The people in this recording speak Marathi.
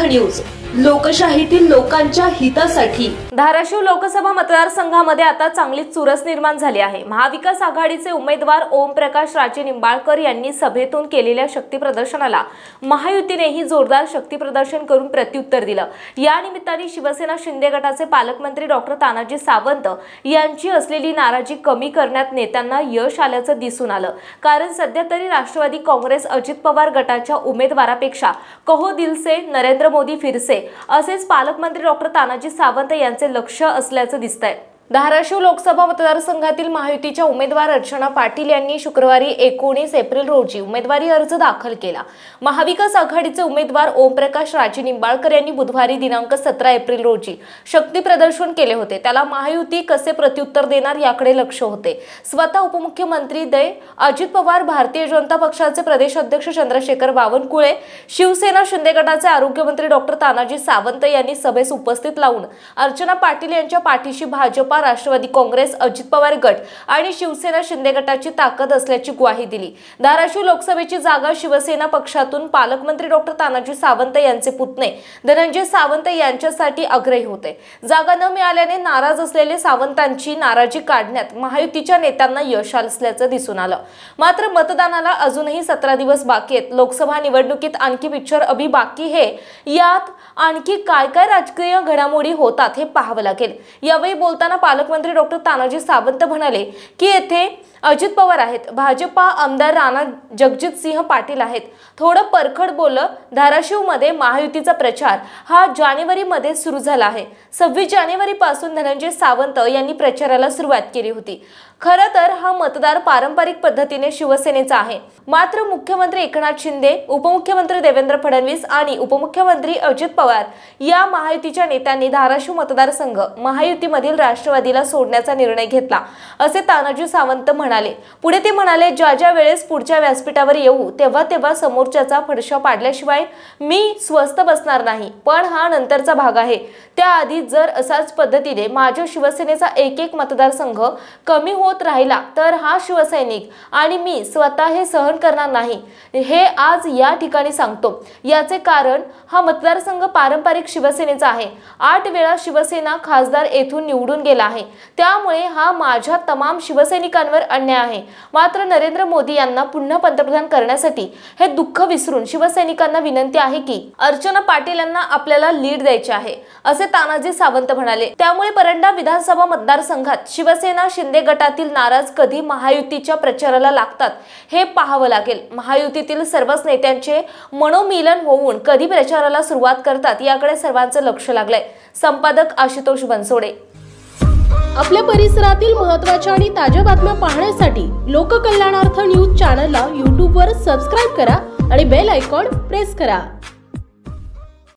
न्यूज, लोकशाहीतील लोकांच्या हितासाठी। धाराशिव लोकसभा मतदारसंघामध्ये आता चांगलीच चुरस निर्माण झाली आहे। महाविकास आघाडीचे उमेदवार ओमप्रकाश राजेनिंबाळकर यांनी सभेतून केलेल्या शक्ती प्रदर्शनाला महायुतीनेही जोरदार शक्ती प्रदर्शन करून प्रत्युत्तर दिलं। या निमित्ताने शिवसेना शिंदे गटाचे पालकमंत्री डॉक्टर तानाजी सावंत यांची असलेली नाराजी कमी करण्यात नेत्यांना यश आल्याचं दिसून आलं। कारण सध्या तरी राष्ट्रवादी काँग्रेस अजित पवार गटाच्या उमेदवारापेक्षा कहो दिल से नरेंद्र मोदी फिरसे असेच पालकमंत्री डॉक्टर तानाजी सावंत यांचे लक्ष असल्याचं दिसतंय। धाराशिव लोकसभा मतदारसंघातील महायुतीच्या उमेदवार अर्चना पाटील यांनी शुक्रवारी 19 एप्रिल रोजी उमेदवारी अर्ज दाखल केला। महाविकास आघाडीचे उमेदवार ओमप्रकाश राजेनिंबाळकर यांनी बुधवारी दिनांक 17 एप्रिल रोजी शक्ती प्रदर्शन केले होते। त्याला महायुती कसे प्रत्युत्तर देणार याकडे लक्ष होते। स्वतः उपमुख्यमंत्री अजित पवार, भारतीय जनता पक्षाचे प्रदेश अध्यक्ष चंद्रशेखर बावनकुळे, शिवसेना शिंदे गटाचे आरोग्यमंत्री डॉक्टर तानाजी सावंत यांनी सभेस उपस्थित लावून अर्चना पाटील यांच्या पाठीशी भाजपा, राष्ट्रवादी काँग्रेस, अजित पवार गट आणि शिवसेना शिंदे गटाची ताकद असल्याची ग्वाही दिली। धाराशिव लोकसभेची जागा शिवसेना पक्षातून पालकमंत्री डॉक्टर तानाजी सावंत यांचे पुतणे धनंजय सावंत यांच्यासाठी आग्रही होते। जागा न मिळाल्याने नाराज असलेले सावंतांची नाराजी काढण्यात महायुतीच्या नेत्यांना यश असल्याचं दिसून आलं। मात्र मतदानाला अजूनही 17 दिवस बाकी आहेत। लोकसभा निवडणुकीत आणखी पिक्चर अभी बाकी है। यात आणखी काय काय राजकीय घडामोडी होतात हे पाहावं लागेल। यावेळी बोलताना पालकमंत्री डॉक्टर तानाजी सावंत म्हणाले की येथे अजित पवार आहेत, भाजपा आमदार राणा जगजितसिंह पाटील आहेत। थोडं परखड बोललं, धाराशिवमध्ये महायुतीचा प्रचार हा जानेवारीमध्ये सुरू झाला आहे। 26 जानेवारी पासून धनंजय सावंत यांनी प्रचाराला सुरुवात केली होती। खरं तर हा मतदार पारंपरिक पद्धतीने शिवसेनेचा आहे। मात्र मुख्यमंत्री एकनाथ शिंदे, उपमुख्यमंत्री देवेंद्र फडणवीस आणि उपमुख्यमंत्री अजित पवार या महायुतीच्या नेत्यांनी धाराशिव मतदारसंघ महायुतीमधील राष्ट्रवादीला सोडण्याचा निर्णय घेतला, असे तानाजी सावंत म्हणाले। पुढे ते म्हणाले, ज्या वेळेस पुढच्या व्यासपीठावर येऊ तेव्हा समोरच्याचा फडशा पाडल्याशिवाय मी स्वस्त बसणार नाही, पण हा नंतरचा भाग आहे। त्याआधी जर असाच पद्धतीने माझ्या शिवसेनेचा एक मतदारसंघ कमी होत राहिला तर हा शिवसैनिक आणि मी स्वतः हे सहन करणार नाही, हे आज या ठिकाणी सांगतो। याचे कारण हा मतदारसंघ पारंपरिक शिवसेनेचा आहे। 8 वेळा शिवसेना खासदार येथून निवडून गेला आहे, त्यामुळे हा माझ्या तमाम शिवसैनिकांवर अन्याय आहे। मात्र नरेंद्र मोदी यांना पुन्हा पंतप्रधान करण्यासाठी हे दुःख विसरून शिवसैनिकांना विनंती आहे की अर्चना पाटील यांना आपल्याला लीड द्यायचे आहे, असे तानाजी सावंत म्हणाले। त्यामुळे परंडा विधानसभा मतदारसंघात शिवसेना शिंदे गटातील नाराज कधी महायुतीच्या प्रचाराला लागतात हे पाहावं लागेल। महायुतीतील सर्वच नेत्यांचे मनोमिलन होऊन कधी प्रचाराला सुरुवात करतात याकडे सर्वांचं लक्ष लागलंय। संपादक आशुतोष बनसोडे। आपल्या परिसरातील महत्त्वाच्या आणि ताज्या बातम्या पाहण्यासाठी लोककल्याणार्थ न्यूज चॅनलला YouTube वर सबस्क्राइब करा आणि बेल आयकॉन प्रेस करा।